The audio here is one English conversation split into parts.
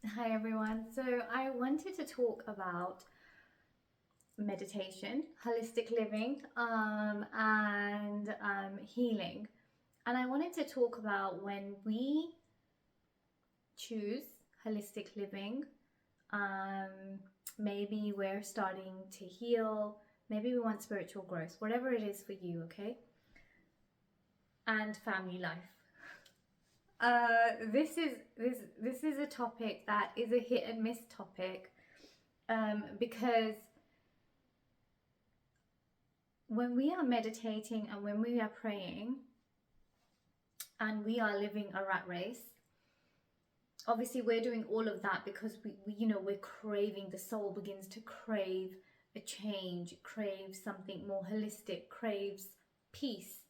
Hi everyone. So I wanted to talk about meditation, holistic living, and healing. And I wanted to talk about when we choose holistic living, um, maybe we're starting to heal, maybe we want spiritual growth, whatever it is for you, okay? And family life. This is a topic that is a hit and miss topic, because when we are meditating and when we are praying and we are living a rat race, obviously we're doing all of that because we're craving, the soul begins to crave a change, craves something more holistic, craves peace.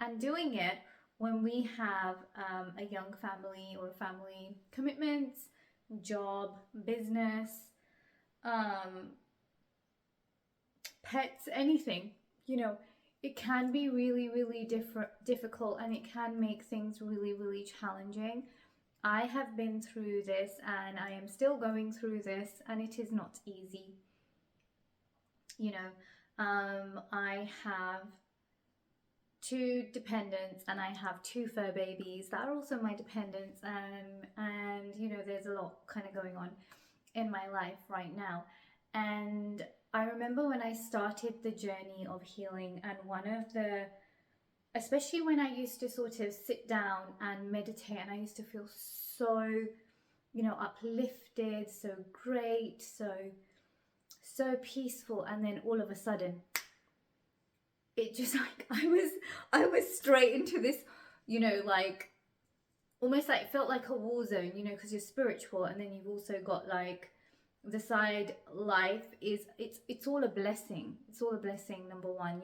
And doing it when we have a young family or family commitments, job, business, um, pets, anything, you know, it can be really, really difficult, and it can make things really, really challenging. I have been through this and I am still going through this, and it is not easy. I have two dependents and I have two fur babies that are also my dependents, and there's a lot kind of going on in my life right now. And I remember when I started the journey of healing, and especially when I used to sort of sit down and meditate, and I used to feel so, uplifted, so great, so peaceful, and then all of a sudden, it just like I was straight into this, like almost like it felt like a war zone, because you're spiritual, and then you've also got like the side life is it's all a blessing. It's all a blessing, number one,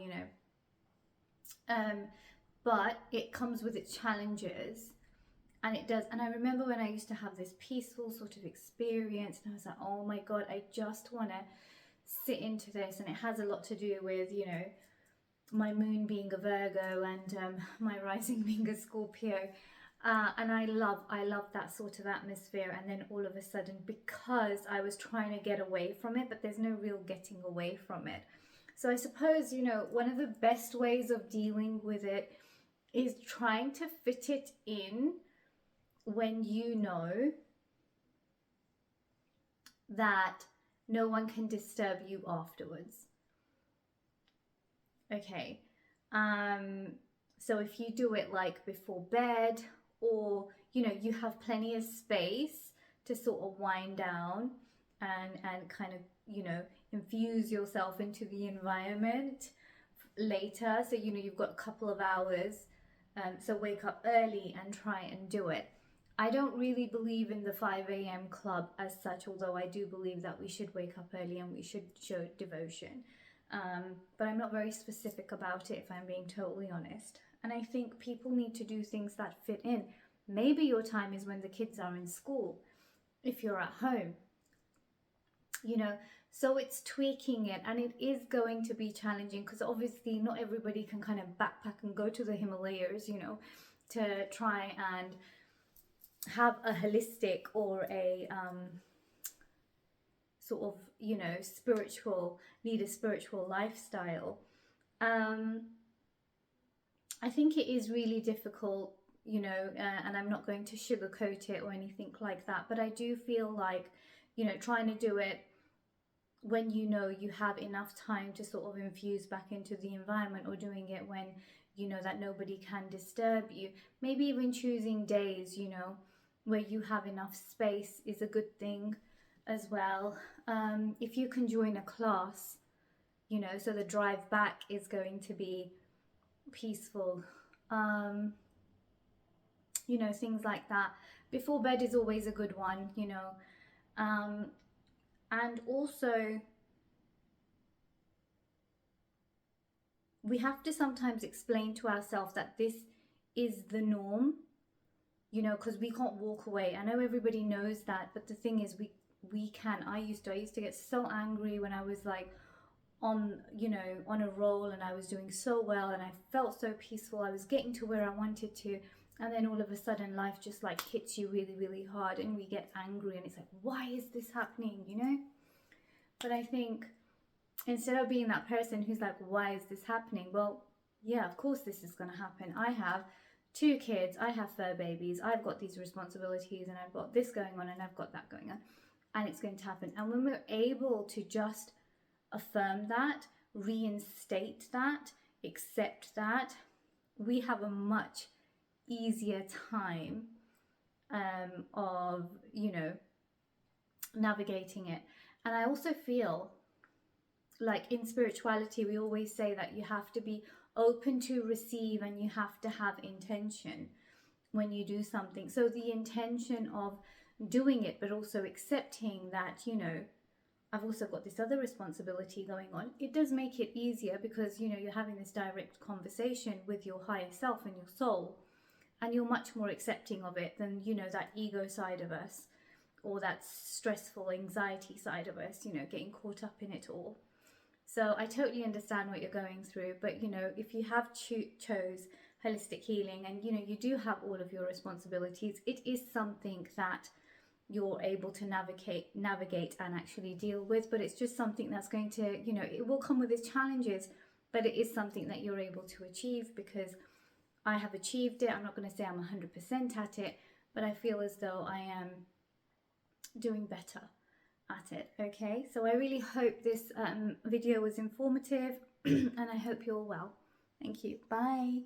but it comes with its challenges, and it does. And I remember when I used to have this peaceful sort of experience, and I was like, oh my god, I just want to sit into this. And it has a lot to do with my moon being a Virgo, and my rising being a Scorpio. And I love that sort of atmosphere. And then all of a sudden, because I was trying to get away from it, but there's no real getting away from it. So I suppose, one of the best ways of dealing with it is trying to fit it in when you know that no one can disturb you afterwards. Okay. So if you do it like before bed, or you have plenty of space to sort of wind down and kind of infuse yourself into the environment later, so you've got a couple of hours, so wake up early and try and do it. I don't really believe in the 5 a.m. club as such, although I do believe that we should wake up early and we should show devotion. But I'm not very specific about it, if I'm being totally honest. And I think people need to do things that fit in. Maybe your time is when the kids are in school, if you're at home, so it's tweaking it, and it is going to be challenging because obviously not everybody can kind of backpack and go to the Himalayas, to try and have a holistic or a sort of need a spiritual lifestyle. I think it is really difficult, and I'm not going to sugarcoat it or anything like that, but I do feel like trying to do it when you have enough time to sort of infuse back into the environment, or doing it when that nobody can disturb you. Maybe even choosing days where you have enough space is a good thing as well. If you can join a class, so the drive back is going to be peaceful, things like that. Before bed is always a good one, and also we have to sometimes explain to ourselves that this is the norm, because we can't walk away. I know everybody knows that, but the thing is, we can. I used to get so angry when I was like on a roll, and I was doing so well, and I felt so peaceful. I was getting to where I wanted to, And then all of a sudden life just like hits you really, really hard and we get angry and it's like, why is this happening, you know? But I think instead of being that person who's like, why is this happening? Well, yeah, of course this is going to happen. I have 2 kids, I have fur babies, I've got these responsibilities and I've got this going on and I've got that going on, and it's going to happen. And when we're able to just affirm that, reinstate that, accept that, we have a much easier time of, you know, navigating it. And I also feel like in spirituality, we always say that you have to be open to receive and you have to have intention when you do something. So the intention of doing it, but also accepting that, you know, I've also got this other responsibility going on. It does make it easier because, you know, you're having this direct conversation with your higher self and your soul, and you're much more accepting of it than, you know, that ego side of us or that stressful anxiety side of us, you know, getting caught up in it all. So I totally understand what you're going through, but, you know, if you have chose holistic healing and, you know, you do have all of your responsibilities, it is something that you're able to navigate and actually deal with. But it's just something that's going to, you know, it will come with its challenges, but it is something that you're able to achieve, because I have achieved it. I'm not going to say I'm 100% at it, but I feel as though I am doing better at it. Okay, so I really hope this video was informative and I hope you're well. Thank you. Bye.